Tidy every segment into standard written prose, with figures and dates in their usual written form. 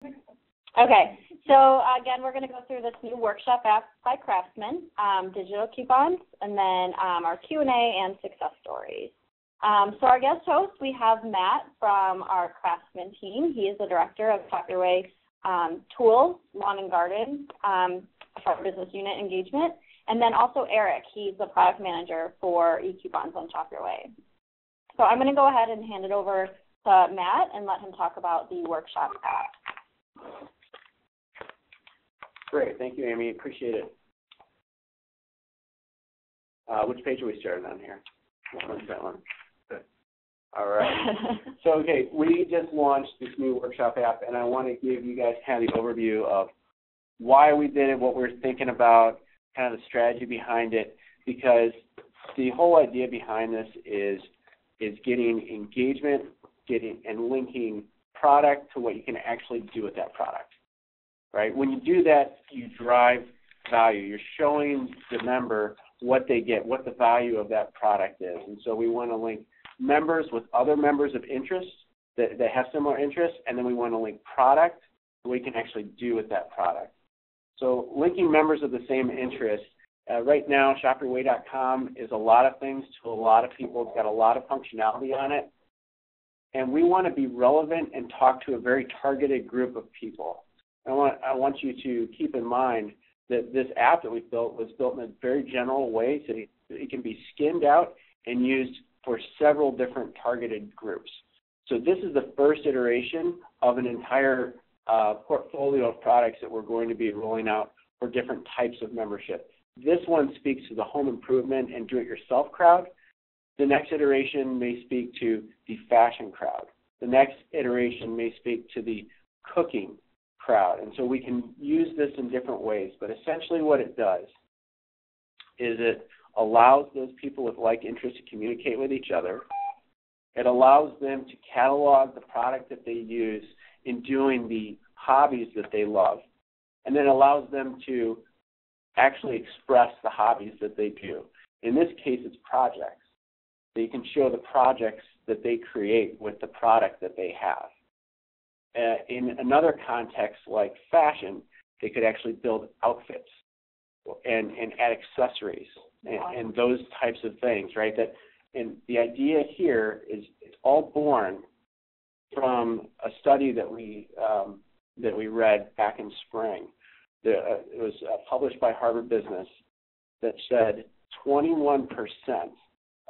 Okay, so again, we're going to go through this new workshop app by Craftsman, digital coupons, and then our Q&A and success stories. So our guest host, we have Matt from our Craftsman team. He is the director of Shop Your Way Tools, Lawn and Garden, for our business unit engagement. And then also Eric, he's the product manager for eCoupons on Shop Your Way. So I'm going to go ahead and hand it over to Matt and let him talk about the workshop app. Great. Thank you, Amy. Appreciate it. Which page are we starting on here? That one. Good. All right. So, okay, we just launched this new workshop app, and I want to give you guys kind of the overview of why we did it, what we're thinking about, kind of the strategy behind it, because the whole idea behind this is getting engagement, and linking product to what you can actually do with that product. Right? When you do that, you drive value. You're showing the member what they get, what the value of that product is. And so we want to link members with other members of interest that have similar interests, and then we want to link product to what you can actually do with that product. So linking members of the same interest, right now shopyourway.com is a lot of things to a lot of people. It's got a lot of functionality on it. And we want to be relevant and talk to a very targeted group of people. I want you to keep in mind that this app that we built was built in a very general way so it can be skinned out and used for several different targeted groups. So this is the first iteration of an entire portfolio of products that we're going to be rolling out for different types of membership. This one speaks to the home improvement and do-it-yourself crowd. The next iteration may speak to the fashion crowd. The next iteration may speak to the cooking crowd. And so we can use this in different ways. But essentially what it does is it allows those people with like interests to communicate with each other. It allows them to catalog the product that they use in doing the hobbies that they love. And then it allows them to actually express the hobbies that they do. In this case, it's projects. So you can show the projects that they create with the product that they have. In another context like fashion, they could actually build outfits and add accessories and those types of things, right? And the idea here is it's all born from a study that we read back in spring. It was published by Harvard Business that said 21%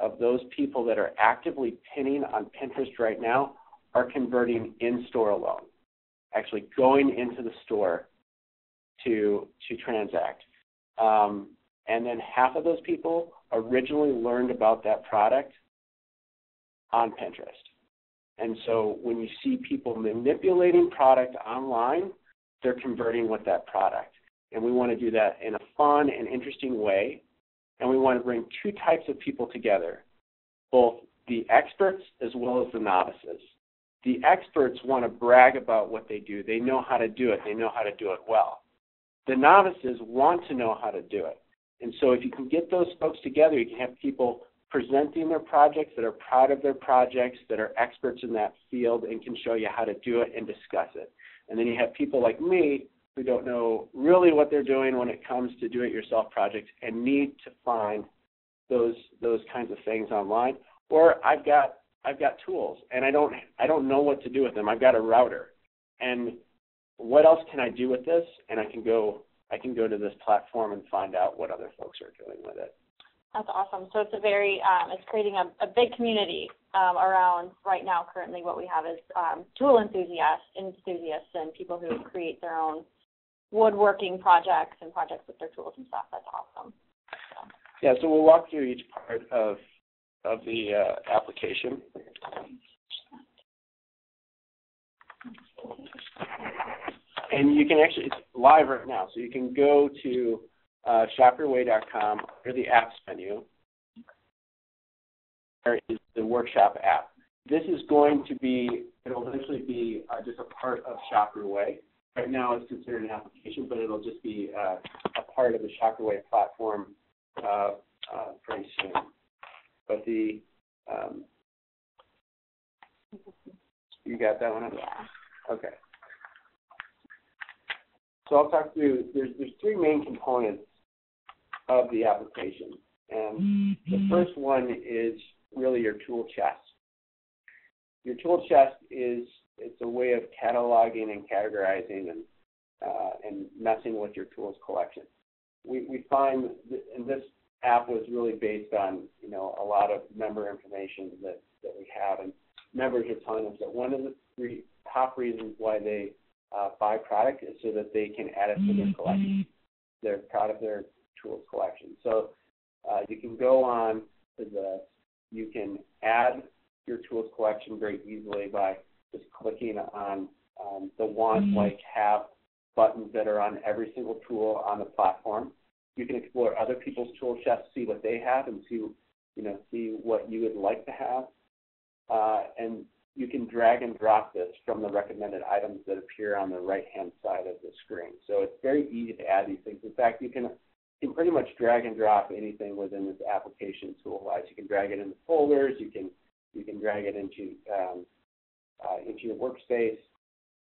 of those people that are actively pinning on Pinterest right now are converting in-store alone, actually going into the store to transact. And then half of those people originally learned about that product on Pinterest. And so when you see people manipulating product online, they're converting with that product. And we want to do that in a fun and interesting way. And we want to bring two types of people together, both the experts as well as the novices. The experts want to brag about what they do. They know how to do it. They know how to do it well. The novices want to know how to do it. And so if you can get those folks together, you can have people presenting their projects that are proud of their projects, that are experts in that field and can show you how to do it and discuss it. And then you have people like me who don't know really what they're doing when it comes to do-it-yourself projects and need to find those kinds of things online. Or I've got tools and I don't know what to do with them. I've got a router. And what else can I do with this? And I can go to this platform and find out what other folks are doing with it. That's awesome. So it's it's creating a big community around right now. Currently what we have is tool enthusiasts and people who create their own woodworking projects and projects with their tools and stuff. That's awesome. So. Yeah, so we'll walk through each part of the application. And you can actually, it's live right now, so you can go to shopyourway.com or the apps menu. There is the workshop app. This is going to be, it'll eventually be just a part of Shop Your Way. Right now it's considered an application, but it'll just be a part of the Shop Your Way platform pretty soon. But you got that one? Yeah. Okay. So I'll talk through, there's three main components of the application. And the first one is really your tool chest. Your tool chest it's a way of cataloging and categorizing and messing with your tools collection. We find, and this app was really based on, a lot of member information that we have, and members are telling us that one of the three top reasons why they buy product is so that they can add it to their collection, their tools collection. So you can go on to you can add your tools collection very easily by just clicking on the want, like, have buttons that are on every single tool on the platform. You can explore other people's tool chests, see what they have, and see what you would like to have. And you can drag and drop this from the recommended items that appear on the right-hand side of the screen. So it's very easy to add these things. In fact, you can pretty much drag and drop anything within this application tool-wise. You can drag it into folders. You can drag it into your workspace.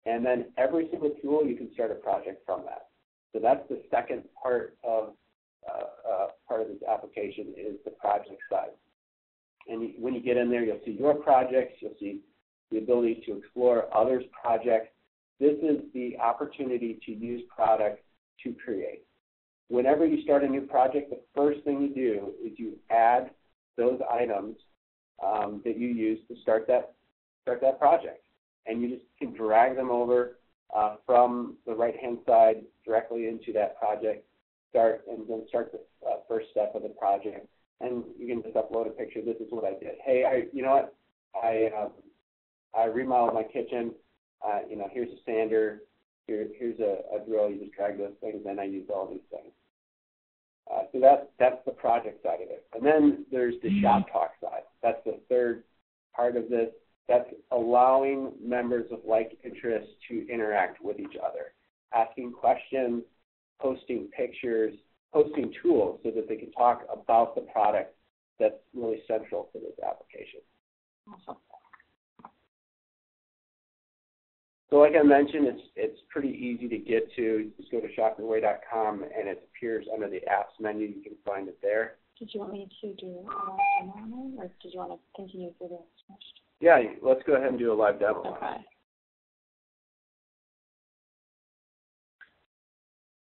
And then every single tool, you can start a project from that. So that's the second part of this application is the project side. And when you get in there, you'll see your projects. You'll see the ability to explore others' projects. This is the opportunity to use product to create. Whenever you start a new project, the first thing you do is you add those items that you use to start that project. And you just can drag them over from the right-hand side directly into that project, start the first step of the project. And you can just upload a picture. This is what I did. Hey, I remodeled my kitchen. Here's a sander. Here's a drill. You just drag those things, and I used all these things. So that's the project side of it. And then there's the shop talk side. That's the third part of this. That's allowing members of like interests to interact with each other, asking questions, posting pictures, posting tools so that they can talk about the product that's really central to this application. Awesome. So like I mentioned, it's pretty easy to get to. Just go to shopyourway.com and it appears under the apps menu. You can find it there. Did you want me to do a live demo, or did you want to continue through this first? Yeah, let's go ahead and do a live demo. Okay.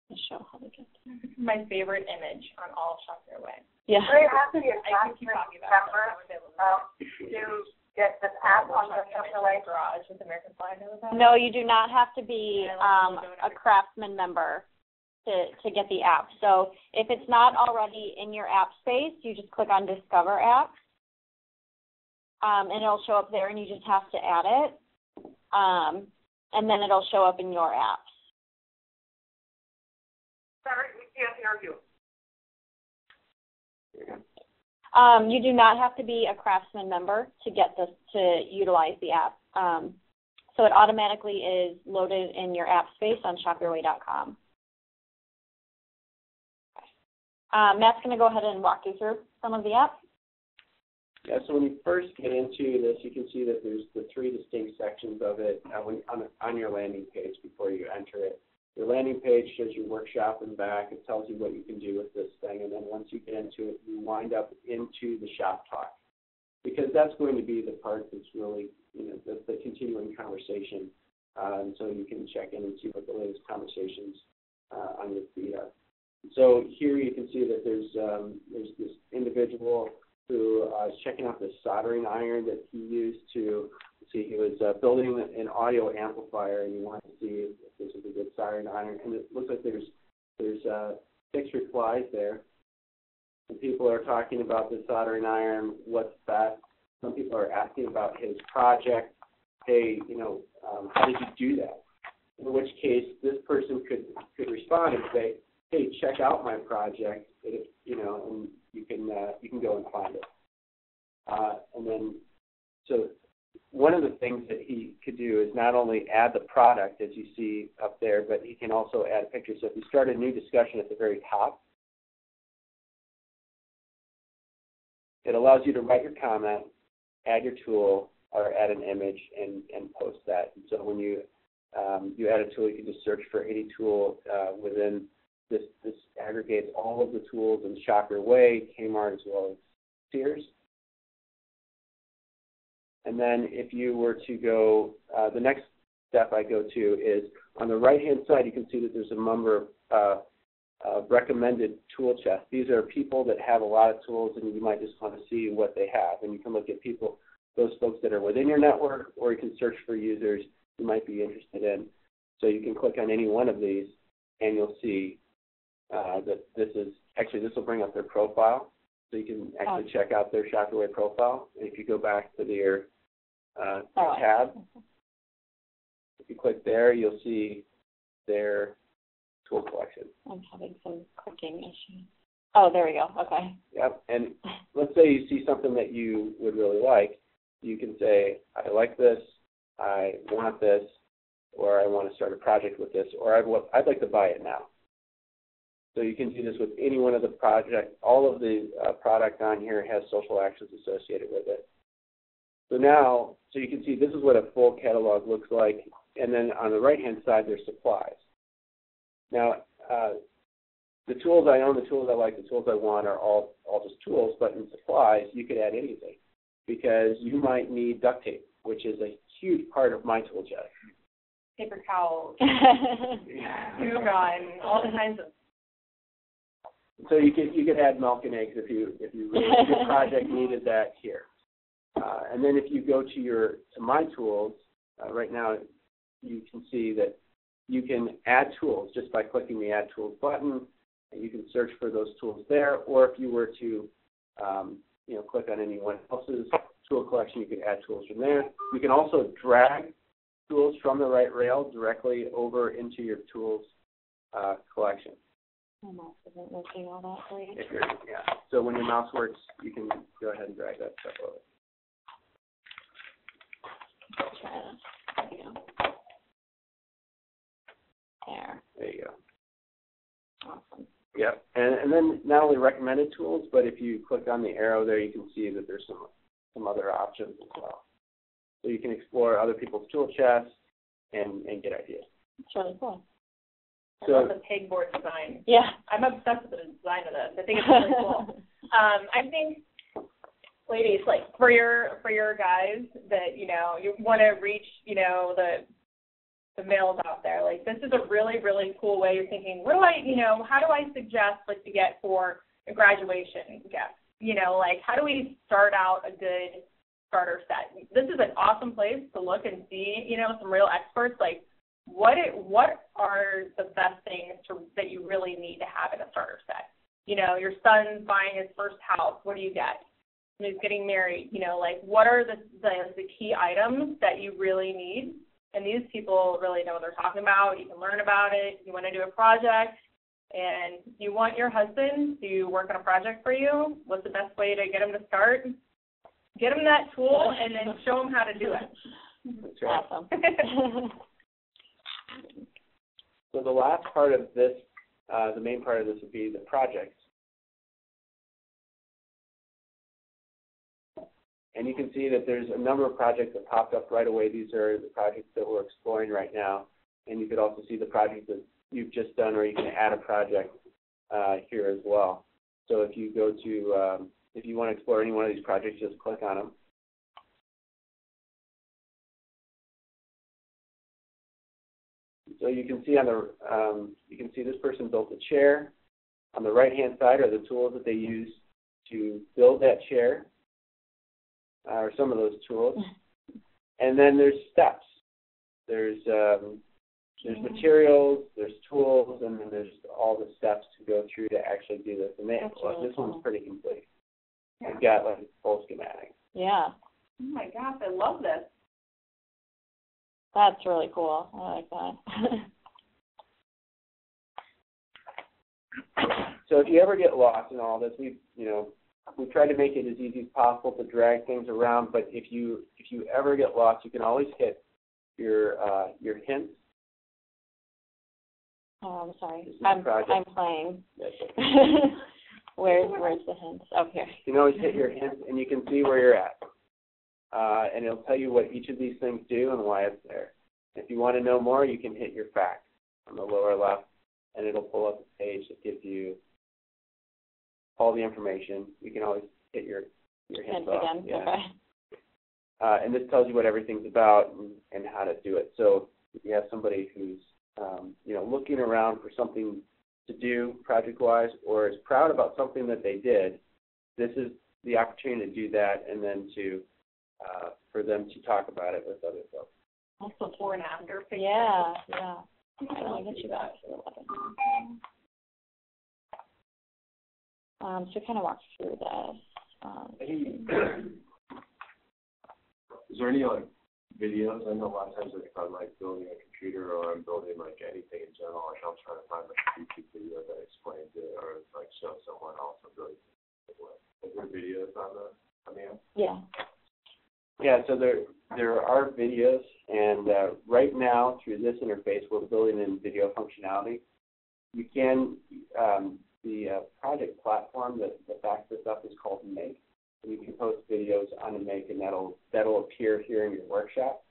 Let's show how to get there. This is my favorite image on all of Shop Your Way. Yeah. Very happy to I could keep talking about it. to get this app on the Shop Your Way. Garage with American Flag. No, you do not have to be a Craftsman member to get the app. So if it's not already in your app space, you just click on Discover Apps, and it'll show up there, and you just have to add it, and then it'll show up in your apps. Sorry, we can't hear you. You do not have to be a Craftsman member to get this, to utilize the app. So it automatically is loaded in your app space on shopyourway.com. Matt's going to go ahead and walk you through some of the apps. Yeah, so when you first get into this, you can see that there's the three distinct sections of it on your landing page before you enter it. Your landing page shows your workshop in the back. It tells you what you can do with this thing, and then once you get into it, you wind up into the shop talk, because that's going to be the part that's really, the continuing conversation. And so you can check in and see what the latest conversations on your feed are. So here you can see that there's this individual who is checking out the soldering iron that he used to see. He was building an audio amplifier, and he wanted to see if this is a good soldering iron. And it looks like there's 6 replies there. And people are talking about the soldering iron, what's best. Some people are asking about his project. Hey, how did you do that? In which case, this person could respond and say, hey, check out my project, and you can go and find it. And then, so one of the things that he could do is not only add the product, as you see up there, but he can also add a picture. So if you start a new discussion at the very top, it allows you to write your comment, add your tool, or add an image, and post that. And so when you you add a tool, you can just search for any tool within this. This aggregates all of the tools in Shop Your Way, Kmart, as well as Sears. And then if you were to go, the next step I go to is on the right-hand side, you can see that there's a number of recommended tool chests. These are people that have a lot of tools, and you might just want to see what they have. And you can look at people, those folks that are within your network, or you can search for users you might be interested in. So you can click on any one of these, and you'll see that this will bring up their profile. So you can actually check out their Shop Your Way profile. And if you go back to their tab, if you click there, you'll see their tool collection. I'm having some clicking issues. Oh, there we go. Okay. Yep. And let's say you see something that you would really like. You can say, I like this, I want this, or I want to start a project with this, or I'd like to buy it now. So you can do this with any one of the projects. All of the product on here has social actions associated with it. So now, so you can see this is what a full catalog looks like, and then on the right-hand side, there's supplies. Now, the tools I own, the tools I like, the tools I want are all just tools, but in supplies, you could add anything because you might need duct tape, which is a huge part of my tool chest. Paper towels, glue gun, all kinds of. So you could add milk and eggs if your project needed that here. And then if you go to my tools, right now you can see that you can add tools just by clicking the Add Tools button, and you can search for those tools there. Or if you were to, click on anyone else's tool collection, you can add tools from there. You can also drag tools from the right rail directly over into your tools collection. My mouse isn't working all that great. So when your mouse works, you can go ahead and drag that stuff over. Let's try this. There you go. There you go. Awesome. Yep. And then not only recommended tools, but if you click on the arrow there, you can see that there's some other options as well. So you can explore other people's tool chests and get ideas. It's really cool. I love the pegboard design. Yeah. I'm obsessed with the design of this. I think it's really cool. I think, ladies, like for your guys that you want to reach, the males out there. Like this is a really, really cool way you're thinking. How do I suggest to get for a graduation gift? How do we start out a good starter set? This is an awesome place to look and see, some real experts. Like what are the best things that you really need to have in a starter set? Your son's buying his first house. What do you get? He's getting married. What are the key items that you really need? And these people really know what they're talking about. You can learn about it. You want to do a project, and you want your husband to work on a project for you. What's the best way to get him to start? Get him that tool, and then show him how to do it. That's right. Awesome. So the last part of this, the main part of this would be the projects. And you can see that there's a number of projects that popped up right away. These are the projects that we're exploring right now. And you could also see the projects that you've just done, or you can add a project here as well. So if you go to, if you want to explore any one of these projects, just click on them. So you can see this person built a chair. On the right-hand side are the tools that they use to build that chair. Or some of those tools, and then there's steps. There's materials, there's tools, and then there's all the steps to go through to actually do this. And this one's pretty complete. Yeah. We've got a full schematic. Yeah. Oh my gosh, I love this. That's really cool. I like that. So if you ever get lost in all this, we try to make it as easy as possible to drag things around, but if you ever get lost, you can always hit your hints. Oh, I'm sorry. I'm playing. Where's the hints? Oh, here. You can always hit your hints, and you can see where you're at. And it'll tell you what each of these things do and why it's there. If you want to know more, you can hit your fact on the lower left, and it'll pull up a page that gives you all the information. You can always hit your hints off. Again. Yeah. Okay. And this tells you what everything's about and how to do it. So if you have somebody who's looking around for something to do project-wise, or is proud about something that they did, this is the opportunity to do that, and then for them to talk about it with other folks. Also before and after pictures. Yeah. I'll get you back to 11. So kind of walk through this. Is there any videos? I know a lot of times if I'm building a computer or I'm building anything in general, I'm trying to find a YouTube video that explains it or show someone else a really good way. Is there videos on the app? Yeah. Yeah, so there are videos, and right now through this interface, we're building in video functionality. You can, the project platform that backs this up is called Make. And you can post videos on Make, and that'll appear here in your workshop.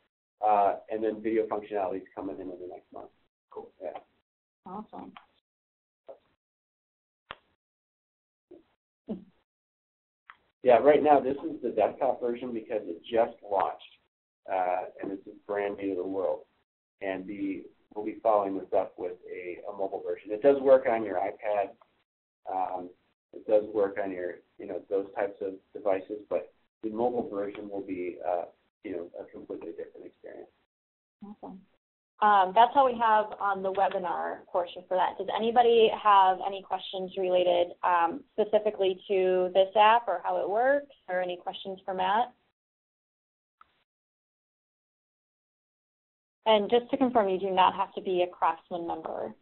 And then video functionality is coming in the next month. Cool. Yeah. Awesome. Yeah, right now this is the desktop version because it just launched, and this is brand new to the world. And we'll be following this up with a mobile version. It does work on your iPad. It does work on your, those types of devices, but the mobile version will be, a completely different experience. Awesome. That's all we have on the webinar portion for that. Does anybody have any questions related specifically to this app or how it works, or any questions for Matt? And just to confirm, you do not have to be a Craftsman member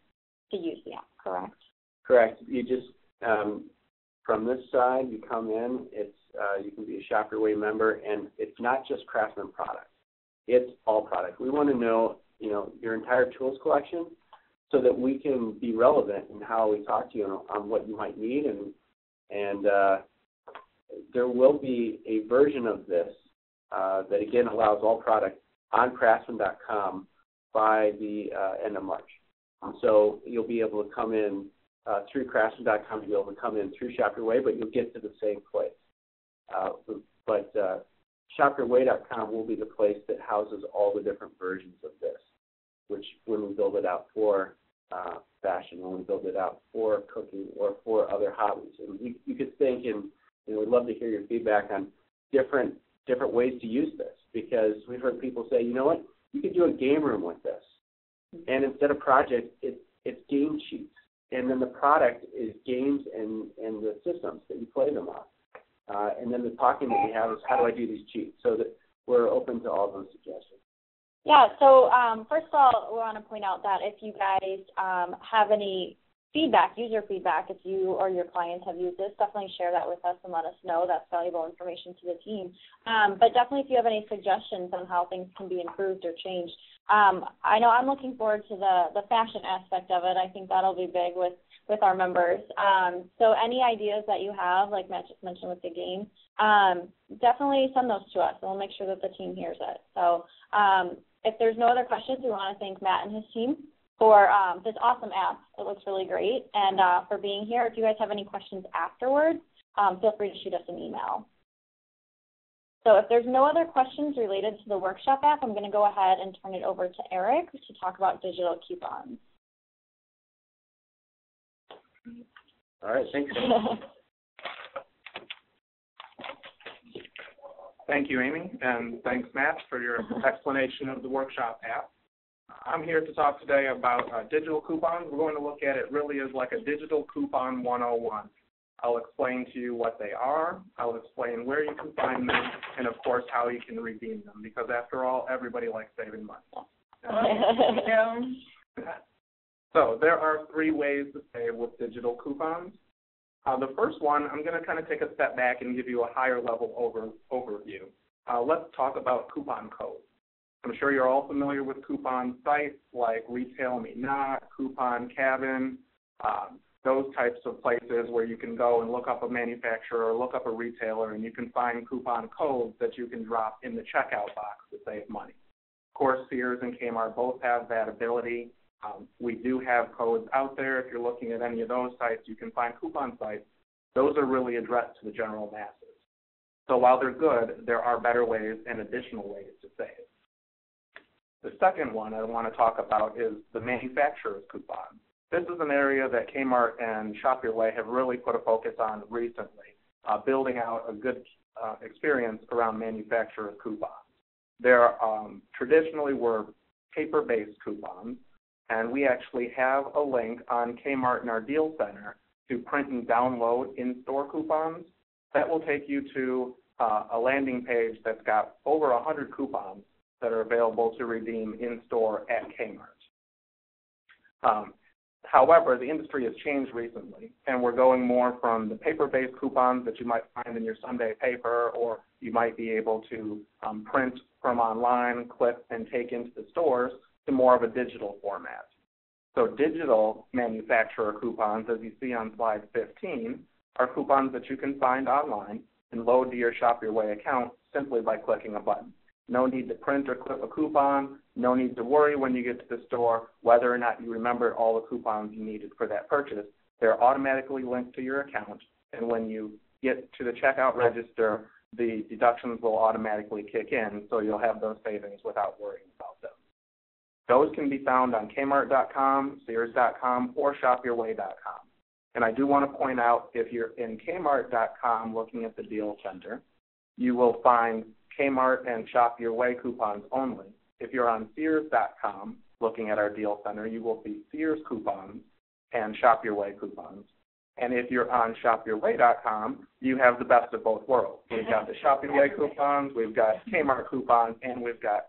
to use the app, correct? Correct. You just, from this side, you come in, you can be a Shop Your Way member, and it's not just Craftsman products. It's all products. We want to know, your entire tools collection so that we can be relevant in how we talk to you on what you might need. And there will be a version of this that, again, allows all products on Craftsman.com by the end of March. So you'll be able to come in through Craftsman.com, you'll be able to come in through Shop Your Way, but you'll get to the same place. But ShopYourWay.com will be the place that houses all the different versions of this, which when we build it out for fashion, when we build it out for cooking or for other hobbies. And you could think, and we'd love to hear your feedback on different ways to use this, because we've heard people say, you know what, you could do a game room with this. And instead of projects, it's game sheets. And then the product is games and the systems that you play them on. And then the talking that we have is, how do I do these cheats? So that we're open to all those suggestions. Yeah, so first of all, we want to point out that if you guys have any feedback, user feedback, if you or your clients have used this, definitely share that with us and let us know. That's valuable information to the team. But definitely if you have any suggestions on how things can be improved or changed. I know I'm looking forward to the fashion aspect of it. I think that'll be big with our members. So any ideas that you have, like Matt just mentioned with the game, definitely send those to us, and we'll make sure that the team hears it. So if there's no other questions, we want to thank Matt and his team for this awesome app. It looks really great, and for being here. If you guys have any questions afterwards, feel free to shoot us an email. So if there's no other questions related to the workshop app, I'm going to go ahead and turn it over to Eric to talk about digital coupons. All right, thanks. Thank you, Amy, and thanks, Matt, for your explanation of the workshop app. I'm here to talk today about digital coupons. We're going to look at it really as like a digital coupon 101. I'll explain to you what they are, I'll explain where you can find them, and of course how you can redeem them, because after all, everybody likes saving money. So there are 3 ways to save with digital coupons. The first one, I'm going to kind of take a step back and give you a higher level overview. Let's talk about coupon codes. I'm sure you're all familiar with coupon sites like Retail Me Not, Coupon Cabin, those types of places where you can go and look up a manufacturer or look up a retailer, and you can find coupon codes that you can drop in the checkout box to save money. Of course, Sears and Kmart both have that ability. We do have codes out there. If you're looking at any of those sites, you can find coupon sites. Those are really addressed to the general masses. So while they're good, there are better ways and additional ways to save. The second one I want to talk about is the manufacturer's coupon. This is an area that Kmart and Shop Your Way have really put a focus on recently, building out a good experience around manufacturer's coupons. There traditionally were paper-based coupons, and we actually have a link on Kmart in our deal center to print and download in-store coupons. That will take you to a landing page that's got over 100 coupons that are available to redeem in-store at Kmart. However, the industry has changed recently, and we're going more from the paper-based coupons that you might find in your Sunday paper, or you might be able to print from online, clip, and take into the stores, to more of a digital format. So digital manufacturer coupons, as you see on slide 15, are coupons that you can find online and load to your Shop Your Way account simply by clicking a button. No need to print or clip a coupon. No need to worry when you get to the store whether or not you remembered all the coupons you needed for that purchase. They're automatically linked to your account, and when you get to the checkout register, the deductions will automatically kick in, so you'll have those savings without worrying about them. Those can be found on Kmart.com, Sears.com, or ShopYourWay.com. And I do want to point out, if you're in Kmart.com looking at the deal center, you will find Kmart and Shop Your Way coupons only. If you're on Sears.com looking at our deal center, you will see Sears coupons and Shop Your Way coupons. And if you're on ShopYourWay.com, you have the best of both worlds. We've got the Shop Your Way coupons, we've got Kmart coupons, and we've got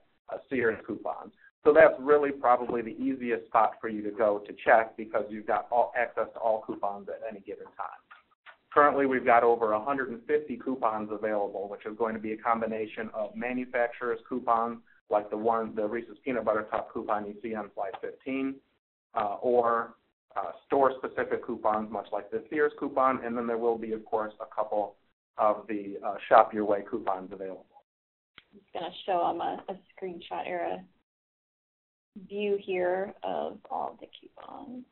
Sears coupons. So that's really probably the easiest spot for you to go to check, because you've got access to all coupons at any given time. Currently, we've got over 150 coupons available, which is going to be a combination of manufacturer's coupons, like the Reese's Peanut Butter Cup coupon you see on slide 15, or store-specific coupons, much like the Sears coupon, and then there will be, of course, a couple of the Shop Your Way coupons available. I'm just going to show them a screenshot era view here of all the coupons.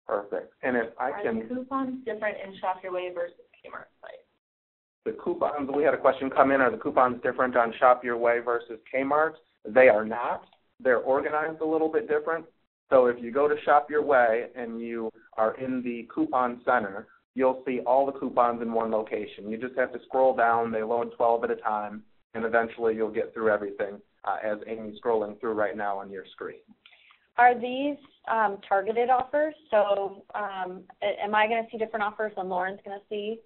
Perfect. And if I can... Are the coupons different in Shop Your Way versus Kmart site? The coupons, we had a question come in, are the coupons different on Shop Your Way versus Kmart? They are not. They're organized a little bit different. So if you go to Shop Your Way and you are in the coupon center, you'll see all the coupons in one location. You just have to scroll down. They load 12 at a time, and eventually you'll get through everything, as Amy's scrolling through right now on your screen. Are these targeted offers? So am I going to see different offers than Lauren's going to see?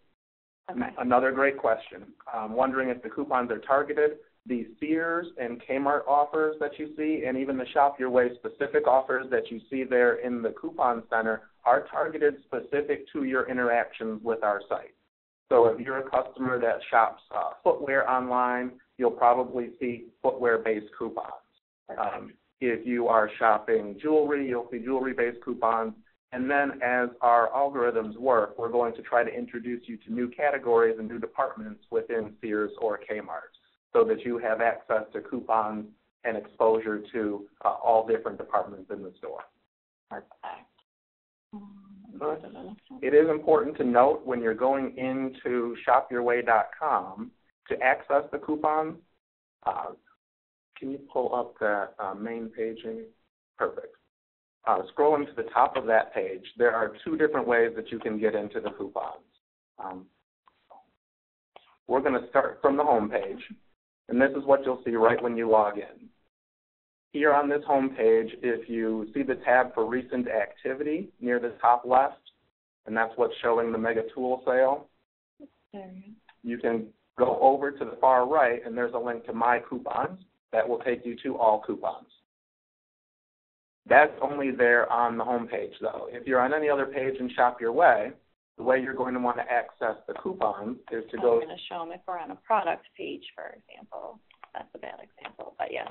Okay. Another great question. I'm wondering if the coupons are targeted. The Sears and Kmart offers that you see, and even the Shop Your Way specific offers that you see there in the coupon center, are targeted specific to your interactions with our site. So if you're a customer that shops footwear online, you'll probably see footwear-based coupons. If you are shopping jewelry, you'll see jewelry-based coupons. And then as our algorithms work, we're going to try to introduce you to new categories and new departments within Sears or Kmart, so that you have access to coupons and exposure to all different departments in the store. It is important to note when you're going into ShopYourWay.com to access the coupons. Can you pull up that main paging? Perfect. Scrolling to the top of that page, there are two different ways that you can get into the coupons. We're going to start from the home page, and this is what you'll see right when you log in. Here on this home page, if you see the tab for recent activity near the top left, and that's what's showing the Mega Tool Sale, you can go over to the far right, and there's a link to My Coupons. That will take you to all coupons. That's only there on the home page, though. If you're on any other page in Shop Your Way, the way you're going to want to access the coupons is to go... I'm going to show them if we're on a product page, for example. That's a bad example, but yes.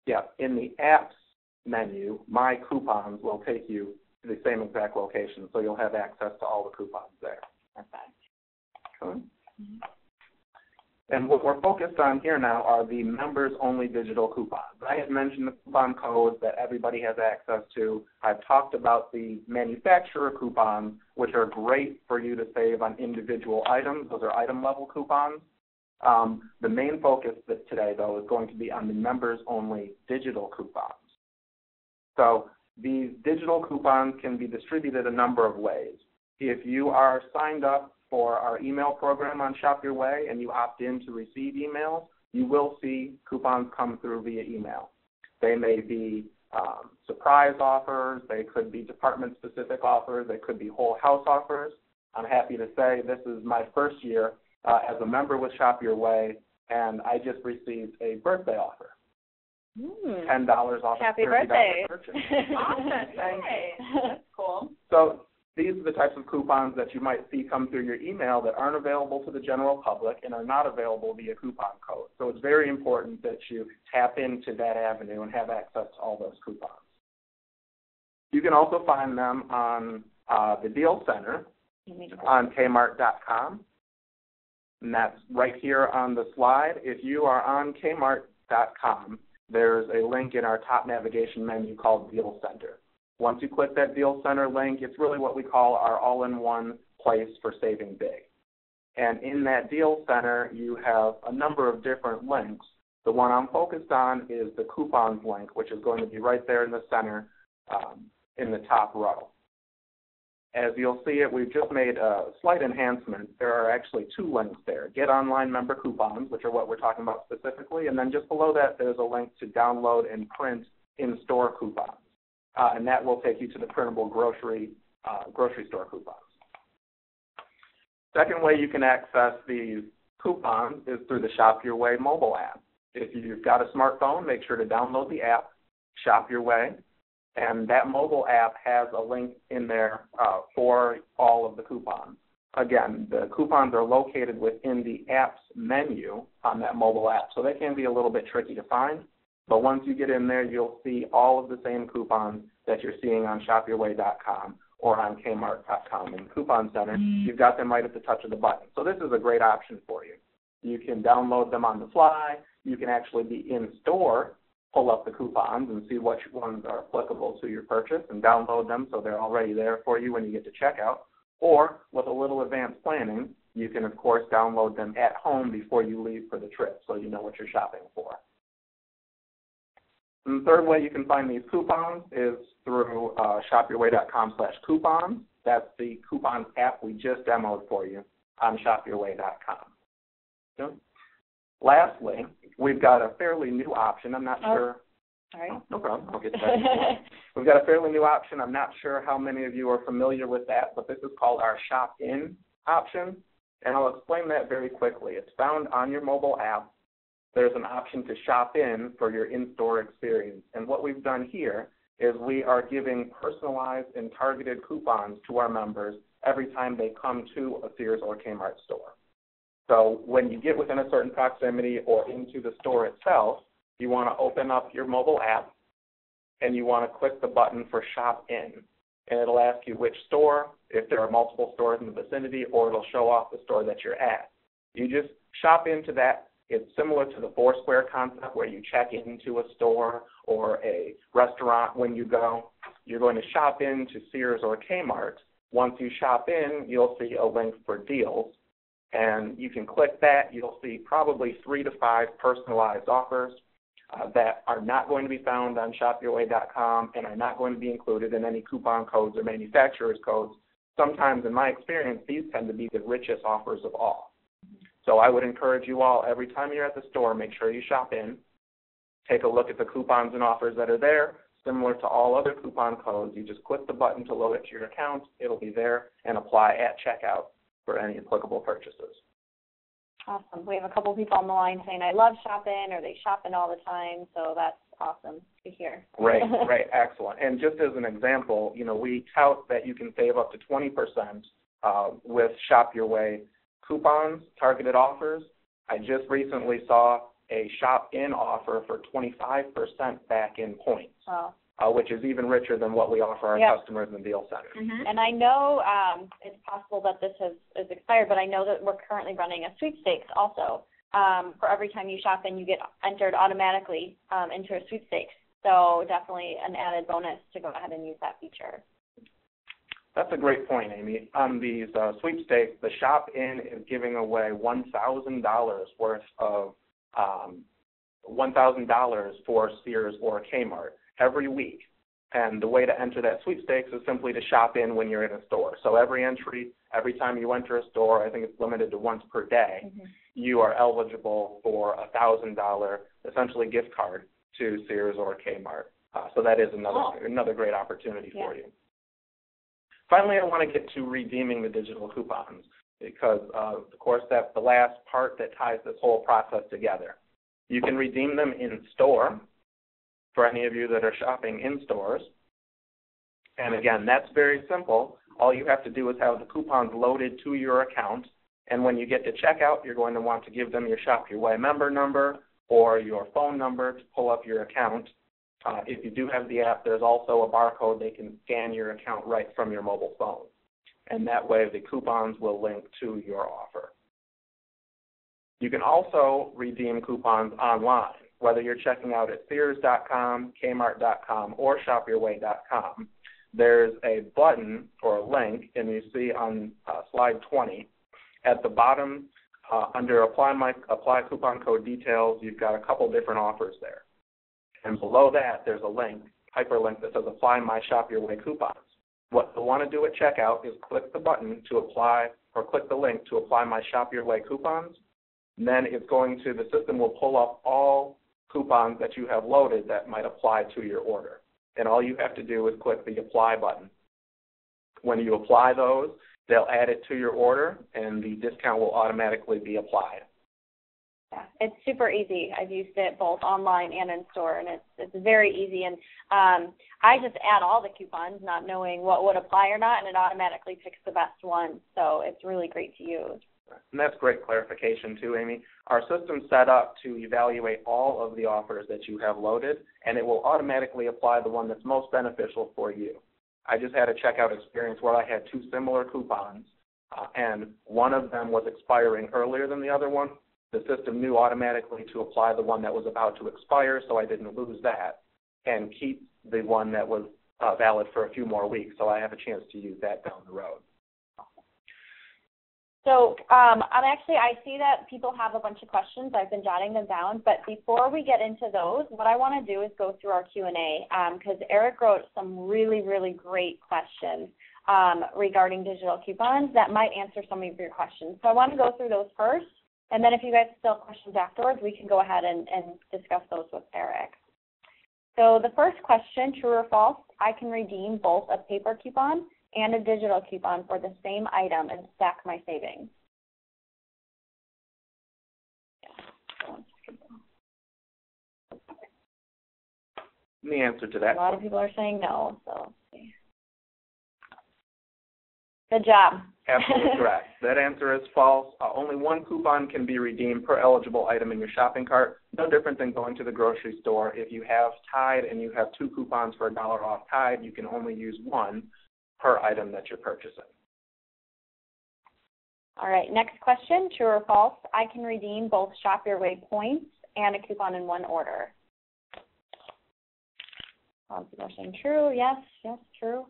Yeah, in the apps menu, My Coupons will take you to the same exact location, so you'll have access to all the coupons there. Perfect. Okay. And what we're focused on here now are the members-only digital coupons. I had mentioned the coupon codes that everybody has access to. I've talked about the manufacturer coupons, which are great for you to save on individual items. Those are item-level coupons. The main focus today, though, is going to be on the members-only digital coupons. So these digital coupons can be distributed a number of ways. If you are signed up for our email program on Shop Your Way and you opt in to receive emails, you will see coupons come through via email. They may be surprise offers, they could be department-specific offers, they could be whole house offers. I'm happy to say this is my first year as a member with Shop Your Way, and I just received a birthday offer. $10 off. Happy birthday. Awesome. That's cool. So these are the types of coupons that you might see come through your email that aren't available to the general public and are not available via coupon code. So it's very important that you tap into that avenue and have access to all those coupons. You can also find them on the Deal Center on Kmart.com. And that's right here on the slide. If you are on Kmart.com, there's a link in our top navigation menu called Deal Center. Once you click that Deal Center link, it's really what we call our all-in-one place for saving big. And in that Deal Center, you have a number of different links. The one I'm focused on is the coupons link, which is going to be right there in the center in the top row. As you'll see it, we've just made a slight enhancement. There are actually two links there. Get Online Member Coupons, which are what we're talking about specifically, and then just below that, there's a link to download and print in-store coupons. And that will take you to the printable grocery store coupons. Second way you can access these coupons is through the Shop Your Way mobile app. If you've got a smartphone, make sure to download the app, Shop Your Way, and that mobile app has a link in there for all of the coupons. Again, the coupons are located within the app's menu on that mobile app, so they can be a little bit tricky to find. But once you get in there, you'll see all of the same coupons that you're seeing on ShopYourWay.com or on Kmart.com. In Coupon Center, you've got them right at the touch of the button. So this is a great option for you. You can download them on the fly. You can actually be in store, pull up the coupons and see which ones are applicable to your purchase and download them so they're already there for you when you get to checkout. Or with a little advanced planning, you can, of course, download them at home before you leave for the trip so you know what you're shopping for. And the third way you can find these coupons is through shopyourway.com/coupons. That's the coupons app we just demoed for you on shopyourway.com. Okay. Lastly, we've got a fairly new option. I'm not sure. Sorry. No problem. I'll get to that. We've got a fairly new option. I'm not sure how many of you are familiar with that, but this is called our Shop In option, and I'll explain that very quickly. It's found on your mobile app. There's an option to shop in for your in-store experience. And what we've done here is we are giving personalized and targeted coupons to our members every time they come to a Sears or Kmart store. So when you get within a certain proximity or into the store itself, you want to open up your mobile app and you want to click the button for Shop In. And it'll ask you which store, if there are multiple stores in the vicinity, or it'll show off the store that you're at. You just shop into that. It's similar to the Foursquare concept where you check into a store or a restaurant when you go. You're going to shop into Sears or Kmart. Once you shop in, you'll see a link for deals. And you can click that. You'll see probably 3 to 5 personalized offers that are not going to be found on ShopYourWay.com and are not going to be included in any coupon codes or manufacturer's codes. Sometimes, in my experience, these tend to be the richest offers of all. So I would encourage you all, every time you're at the store, make sure you shop in, take a look at the coupons and offers that are there. Similar to all other coupon codes, you just click the button to load it to your account. It'll be there and apply at checkout for any applicable purchases. Awesome. We have a couple people on the line saying, I love shopping, or they shop in all the time, so that's awesome to hear. Great, excellent. And just as an example, we tout that you can save up to 20% with Shop Your Way coupons, targeted offers. I just recently saw a Shop In offer for 25% back in points, which is even richer than what we offer our customers in the Deal Center. Mm-hmm. And I know it's possible that this is expired, but I know that we're currently running a sweepstakes also for every time you shop in, you get entered automatically into a sweepstakes. So definitely an added bonus to go ahead and use that feature. That's a great point, Amy. On these sweepstakes, the Shop In is giving away $1,000 worth of $1,000 for Sears or Kmart every week. And the way to enter that sweepstakes is simply to shop in when you're in a store. So every entry, every time you enter a store, I think it's limited to once per day, you are eligible for a $1,000 essentially gift card to Sears or Kmart. So that is another great opportunity for you. Finally, I want to get to redeeming the digital coupons because, of course, that's the last part that ties this whole process together. You can redeem them in store for any of you that are shopping in stores. And again, that's very simple. All you have to do is have the coupons loaded to your account. And when you get to checkout, you're going to want to give them your Shop Your Way member number or your phone number to pull up your account. If you do have the app, there's also a barcode. They can scan your account right from your mobile phone. And that way the coupons will link to your offer. You can also redeem coupons online, whether you're checking out at Sears.com, Kmart.com, or ShopYourWay.com. There's a button or a link, and you see on slide 20, at the bottom under Apply Coupon Code Details, you've got a couple different offers there. And below that, there's a link, hyperlink that says Apply My Shop Your Way coupons. What you'll want to do at checkout is click the button to apply, or click the link to Apply My Shop Your Way coupons. And then the system will pull up all coupons that you have loaded that might apply to your order. And all you have to do is click the Apply button. When you apply those, they'll add it to your order, and the discount will automatically be applied. Yeah, it's super easy. I've used it both online and in store, and it's very easy. And I just add all the coupons, not knowing what would apply or not, and it automatically picks the best one. So it's really great to use. And that's great clarification too, Amy. Our system's set up to evaluate all of the offers that you have loaded, and it will automatically apply the one that's most beneficial for you. I just had a checkout experience where I had two similar coupons, and one of them was expiring earlier than the other one. The system knew automatically to apply the one that was about to expire, so I didn't lose that, and keep the one that was valid for a few more weeks, so I have a chance to use that down the road. So I see that people have a bunch of questions. I've been jotting them down. But before we get into those, what I want to do is go through our Q&A because Eric wrote some really, really great questions regarding digital coupons that might answer some of your questions. So I want to go through those first. And then if you guys still have questions afterwards, we can go ahead and discuss those with Eric. So the first question, true or false, I can redeem both a paper coupon and a digital coupon for the same item and stack my savings. The answer to that. A lot of people are saying no, so. Good job. Absolutely correct. That answer is false. Only one coupon can be redeemed per eligible item in your shopping cart. No different than going to the grocery store. If you have Tide and you have two coupons for $1 off Tide, you can only use one per item that you're purchasing. All right, next question, true or false? I can redeem both Shop Your Way points and a coupon in one order. People are saying true, yes, true.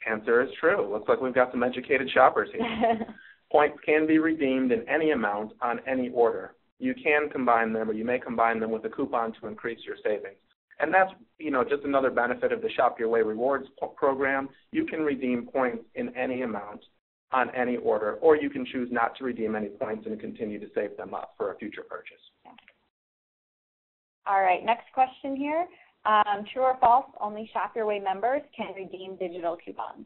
Answer is true. Looks like we've got some educated shoppers here. Points can be redeemed in any amount on any order. You can combine them, or you may combine them with a coupon to increase your savings. And that's, just another benefit of the Shop Your Way Rewards program. You can redeem points in any amount on any order, or you can choose not to redeem any points and continue to save them up for a future purchase. All right, next question here. True or false, only Shop Your Way members can redeem digital coupons.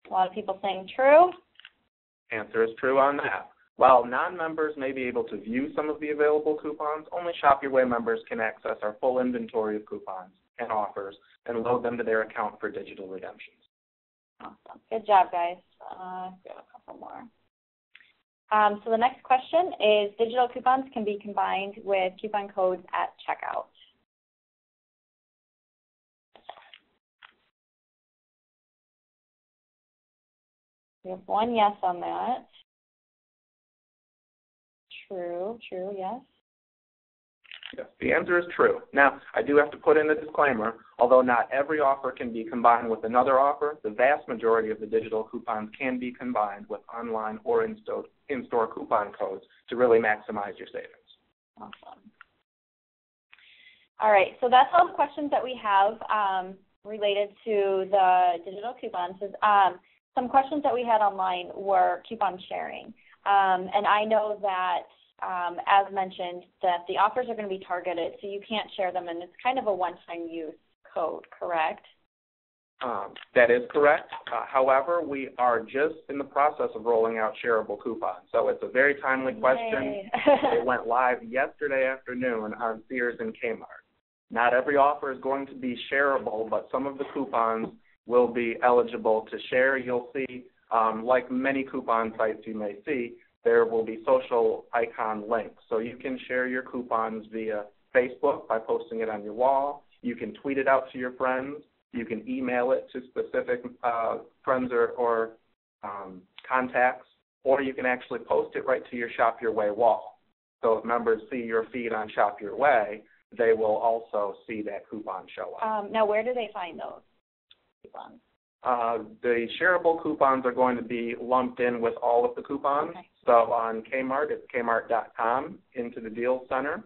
A lot of people saying true. Answer is true on that. While non-members may be able to view some of the available coupons, only Shop Your Way members can access our full inventory of coupons and offers and load them to their account for digital redemptions. Awesome. Good job, guys. Got a couple more. So the next question is digital coupons can be combined with coupon codes at checkout. We have one yes on that. True, yes. Yes, the answer is true. Now, I do have to put in a disclaimer. Although not every offer can be combined with another offer, the vast majority of the digital coupons can be combined with online or in-store coupon codes to really maximize your savings. Awesome. All right, so that's all the questions that we have related to the digital coupons. Some questions that we had online were coupon sharing. And I know that, as mentioned, that the offers are going to be targeted, so you can't share them, and it's kind of a one-time use code, correct? That is correct. However, we are just in the process of rolling out shareable coupons. So it's a very timely question. It went live yesterday afternoon on Sears and Kmart. Not every offer is going to be shareable, but some of the coupons will be eligible to share. You'll see, like many coupon sites you may see, there will be social icon links. So you can share your coupons via Facebook by posting it on your wall. You can tweet it out to your friends. You can email it to specific friends or contacts, or you can actually post it right to your Shop Your Way wall. So if members see your feed on Shop Your Way, they will also see that coupon show up. Now, where do they find those coupons? The shareable coupons are going to be lumped in with all of the coupons. Okay. So on Kmart, it's kmart.com into the Deals Center.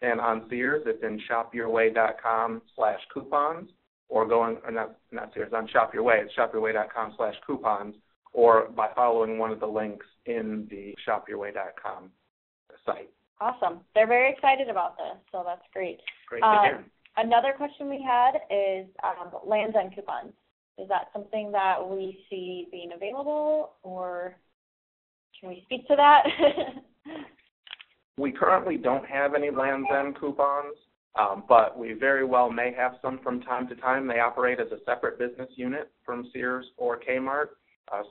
And on Sears, it's in shopyourway.com/coupons, or not Sears, on Shop Your Way, it's shopyourway.com/coupons, or by following one of the links in the shopyourway.com site. Awesome. They're very excited about this, so that's great. Great to hear. Another question we had is Lands' End coupons. Is that something that we see being available, or can we speak to that? We currently don't have any Lands' End coupons, but we very well may have some from time to time. They operate as a separate business unit from Sears or Kmart,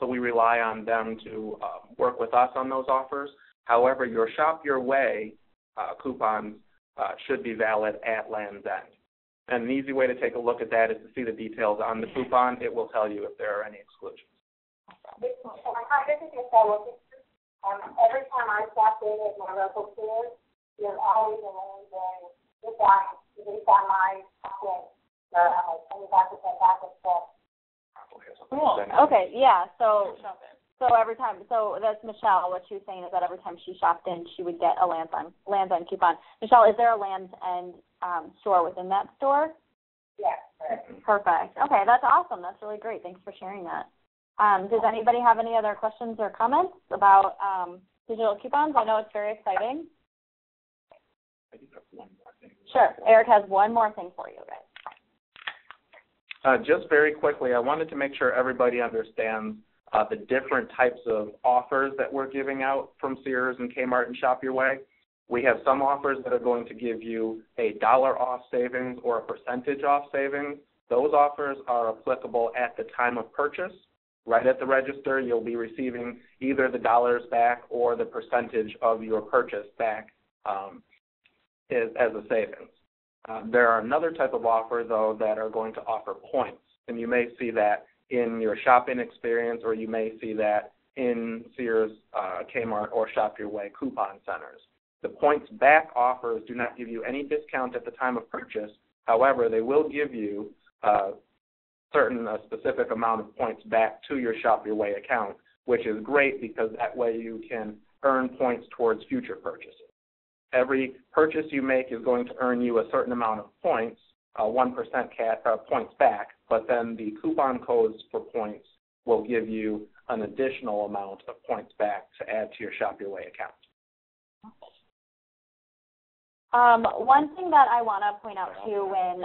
so we rely on them to work with us on those offers. However, your Shop Your Way coupons should be valid at Lands' End. And an easy way to take a look at that is to see the details on the coupon. It will tell you if there are any exclusions. This is your fellow. Every time I stop in at my local store, there's always a name there. This time I stop in, there are 25% back and forth. Cool. Okay, yeah, so every time, so that's Michelle, what she was saying is that every time she shopped in, she would get a Lands' End coupon. Michelle, is there a Lands' End store within that store? Yes. Perfect. Okay, that's awesome. That's really great. Thanks for sharing that. Does anybody have any other questions or comments about digital coupons? I know it's very exciting. I do have one more thing. Sure. Eric has one more thing for you guys. Just very quickly, I wanted to make sure everybody understands the different types of offers that we're giving out from Sears and Kmart and Shop Your Way. We have some offers that are going to give you a $1 off savings or a percentage off savings. Those offers are applicable at the time of purchase. Right at the register, you'll be receiving either the dollars back or the percentage of your purchase back as a savings. There are another type of offer, though, that are going to offer points, and you may see that in your shopping experience, or you may see that in Sears, Kmart, or Shop Your Way coupon centers. The points back offers do not give you any discount at the time of purchase. However, they will give you a specific amount of points back to your Shop Your Way account, which is great because that way you can earn points towards future purchases. Every purchase you make is going to earn you a certain amount of points, 1% points back, but then the coupon codes for points will give you an additional amount of points back to add to your Shop Your Way account. One thing that I want to point out too, when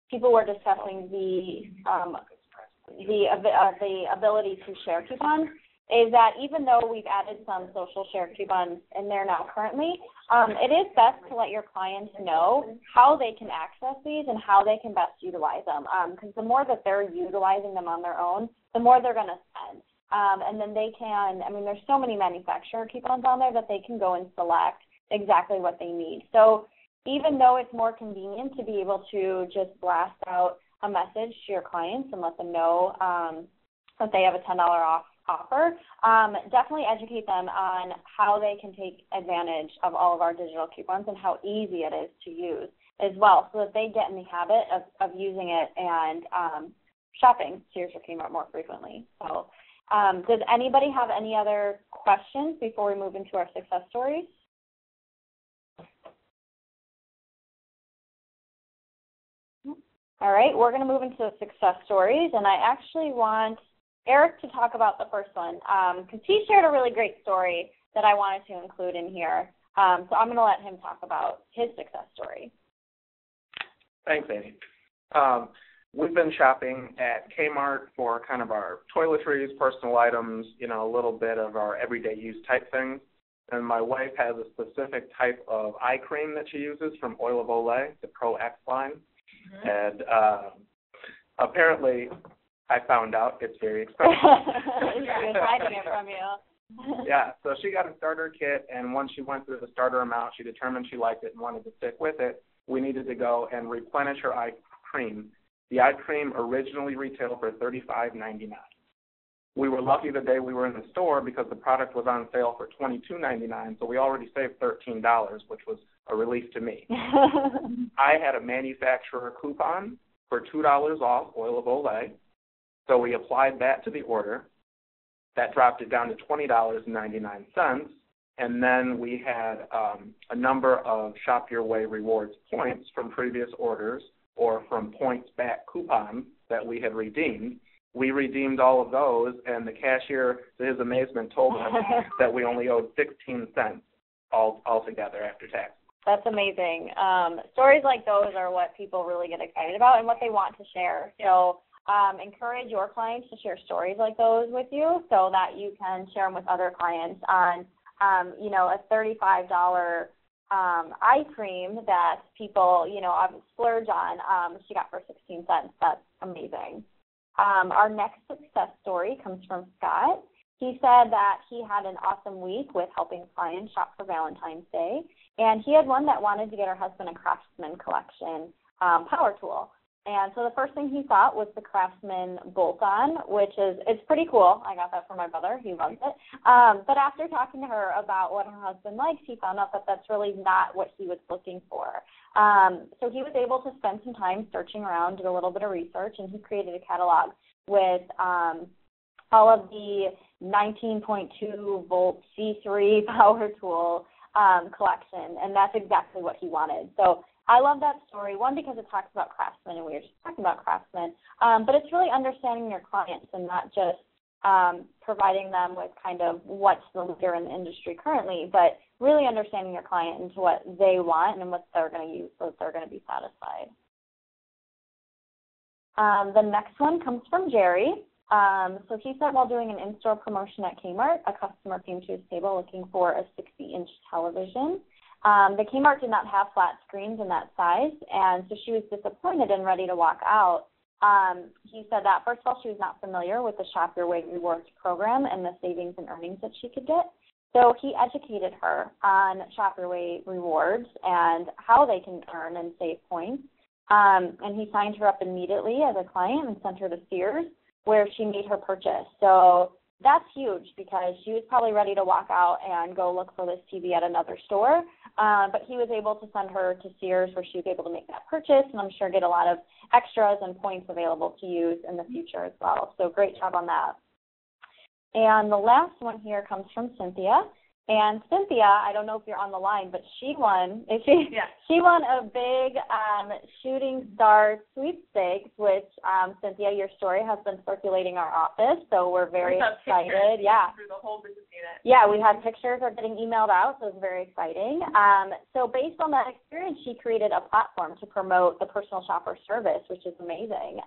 people were discussing the ability to share coupons, is that even though we've added some social share coupons in there now currently, it is best to let your clients know how they can access these and how they can best utilize them. Because the more that they're utilizing them on their own, the more they're going to spend. And then they can, there's so many manufacturer coupons on there that they can go and select exactly what they need. So even though it's more convenient to be able to just blast out a message to your clients and let them know that they have a $10 off offer, definitely educate them on how they can take advantage of all of our digital coupons and how easy it is to use as well, so that they get in the habit of using it and shopping Sears or Kmart more frequently. So does anybody have any other questions before we move into our success stories? All right, we're going to move into the success stories, and I actually want Eric to talk about the first one because he shared a really great story that I wanted to include in here. So I'm going to let him talk about his success story. Thanks, Amy. We've been shopping at Kmart for kind of our toiletries, personal items, you know, a little bit of our everyday use type things. And my wife has a specific type of eye cream that she uses from Oil of Olay, the Pro X line. Mm-hmm. And apparently I found out it's very expensive. She was hiding it from you. Yeah, so she got a starter kit, and once she went through the starter amount, she determined she liked it and wanted to stick with it. We needed to go and replenish her eye cream. The eye cream originally retailed for $35.99. We were lucky the day we were in the store because the product was on sale for $22.99, so we already saved $13, which was a relief to me. I had a manufacturer coupon for $2 off Oil of Olay, so we applied that to the order. That dropped it down to $20.99, and then we had a number of Shop Your Way rewards points from previous orders or from points back coupons that we had redeemed. We redeemed all of those, and the cashier, to his amazement, told us that we only owed 16 cents altogether after tax. That's amazing. Stories like those are what people really get excited about and what they want to share. So encourage your clients to share stories like those with you so that you can share them with other clients on, you know, a $35 eye cream that people, you know, splurge on, she got for 16 cents. That's amazing. Our next success story comes from Scott. He said that he had an awesome week with helping clients shop for Valentine's Day, and he had one that wanted to get her husband a Craftsman Collection power tool. And so the first thing he thought was the Craftsman bolt-on, which it's pretty cool. I got that for my brother. He loves it. But after talking to her about what her husband likes, he found out that that's really not what he was looking for. So he was able to spend some time searching around, did a little bit of research, and he created a catalog with all of the 19.2 volt C3 power tool collection, and that's exactly what he wanted. So I love that story, one, because it talks about Craftsman, and we were just talking about Craftsman, but it's really understanding your clients and not just providing them with kind of what's the leader in the industry currently, but really understanding your client into what they want and what they're going to use so that they're going to be satisfied. The next one comes from Jerry. So he said while doing an in-store promotion at Kmart, a customer came to his table looking for a 60-inch television. The Kmart did not have flat screens in that size, and so she was disappointed and ready to walk out. He said that, first of all, she was not familiar with the Shop Your Way Rewards program and the savings and earnings that she could get. So he educated her on Shop Your Way Rewards and how they can earn and save points. And he signed her up immediately as a client and sent her to Sears, where she made her purchase. So that's huge because she was probably ready to walk out and go look for this TV at another store. But he was able to send her to Sears where she was able to make that purchase and I'm sure get a lot of extras and points available to use in the future as well. So great job on that. And the last one here comes from Cynthia. And Cynthia, I don't know if you're on the line, but she won. She won a big Shooting Star sweepstakes, which Cynthia, your story has been circulating our office, so we're very excited. Yeah. Through the whole business unit. Yeah, we had pictures are getting emailed out, so it's very exciting. So based on that experience, she created a platform to promote the personal shopper service, which is amazing.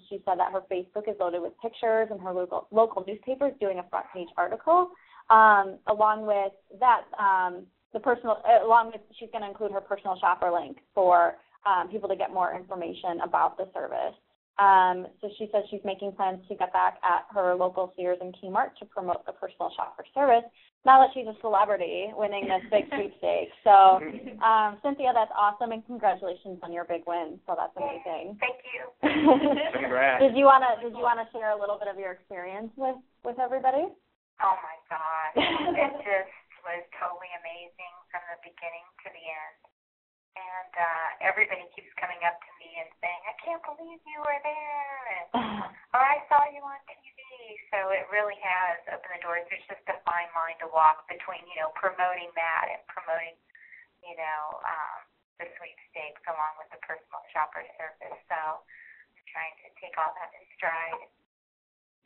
She said that her Facebook is loaded with pictures and her local newspaper is doing a front page article. Along with that, she's going to include her personal shopper link for people to get more information about the service. So she says she's making plans to get back at her local Sears and Kmart to promote the personal shopper service now that she's a celebrity winning this big sweepstakes. So, Cynthia, that's awesome, and congratulations on your big win. So that's amazing. Thank you. Congrats. Did you wanna share a little bit of your experience with everybody? Oh my God. It just was totally amazing from the beginning to the end. And everybody keeps coming up to me and saying, I can't believe you were there, or I saw you on TV. So it really has opened the doors. There's just a fine line to walk between, promoting that and promoting, the sweepstakes along with the personal shopper service. So I'm trying to take all that in stride.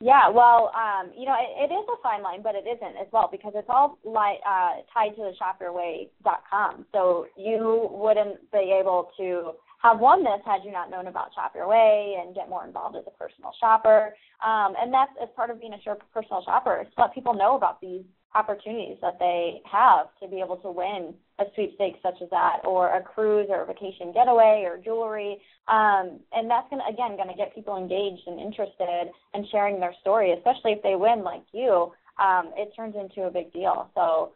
Yeah, well, it is a fine line, but it isn't as well because it's all tied to the shopyourway.com. So you wouldn't be able to have won this had you not known about Shop Your Way and get more involved as a personal shopper. And that's as part of being a personal shopper, is to let people know about these opportunities that they have to be able to win a sweepstakes such as that, or a cruise or a vacation getaway or jewelry. And that's going to get people engaged and interested and sharing their story, especially if they win like you. It turns into a big deal. So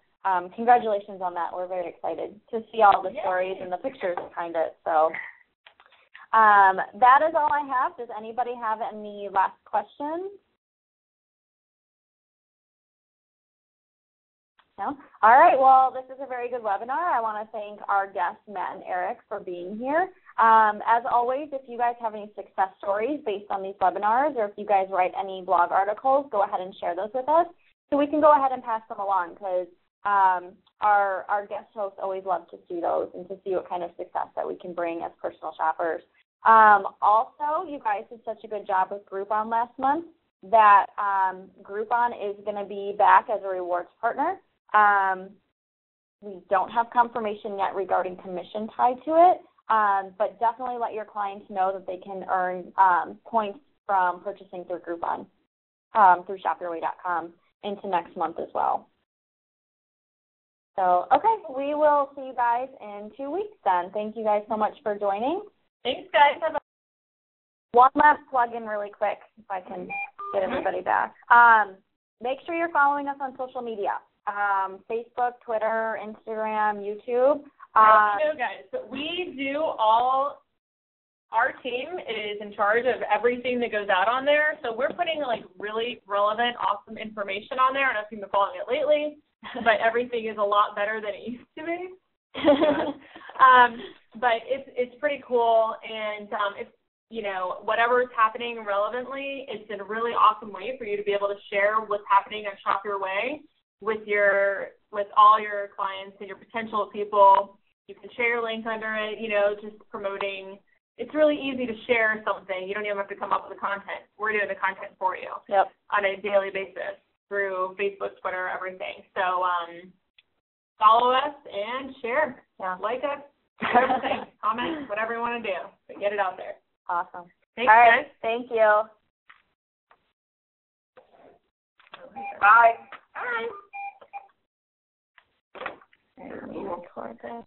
congratulations on that. We're very excited to see all the stories and the pictures behind it. So that is all I have. Does anybody have any last questions? No? All right, well, this is a very good webinar. I want to thank our guests, Matt and Eric, for being here. As always, if you guys have any success stories based on these webinars, or if you guys write any blog articles, go ahead and share those with us so we can go ahead and pass them along, because our guest hosts always love to see those and to see what kind of success that we can bring as personal shoppers. Also, you guys did such a good job with Groupon last month that Groupon is going to be back as a rewards partner. We don't have confirmation yet regarding commission tied to it, but definitely let your clients know that they can earn points from purchasing through Groupon, through shopyourway.com into next month as well. So, okay, we will see you guys in 2 weeks then. Thank you guys so much for joining. Thanks, guys. One last plug-in really quick, if I can get everybody back. Make sure you're following us on social media. Facebook, Twitter, Instagram, YouTube. Guys, we do our team is in charge of everything that goes out on there, so we're putting really relevant, awesome information on there. I don't know if you've been following it lately, but everything is a lot better than it used to be. But it's pretty cool, and it's, whatever is happening relevantly, it's a really awesome way for you to be able to share what's happening on Shop Your Way with all your clients and your potential people. You can share your link under it, just promoting. It's really easy to share something. You don't even have to come up with the content. We're doing the content for you on a daily basis through Facebook, Twitter, everything. So follow us and share. Yeah. Like us, everything. Comment, whatever you want to do. But get it out there. Awesome. Thanks, all right, guys. Thank you. Bye. Bye. Let me record this.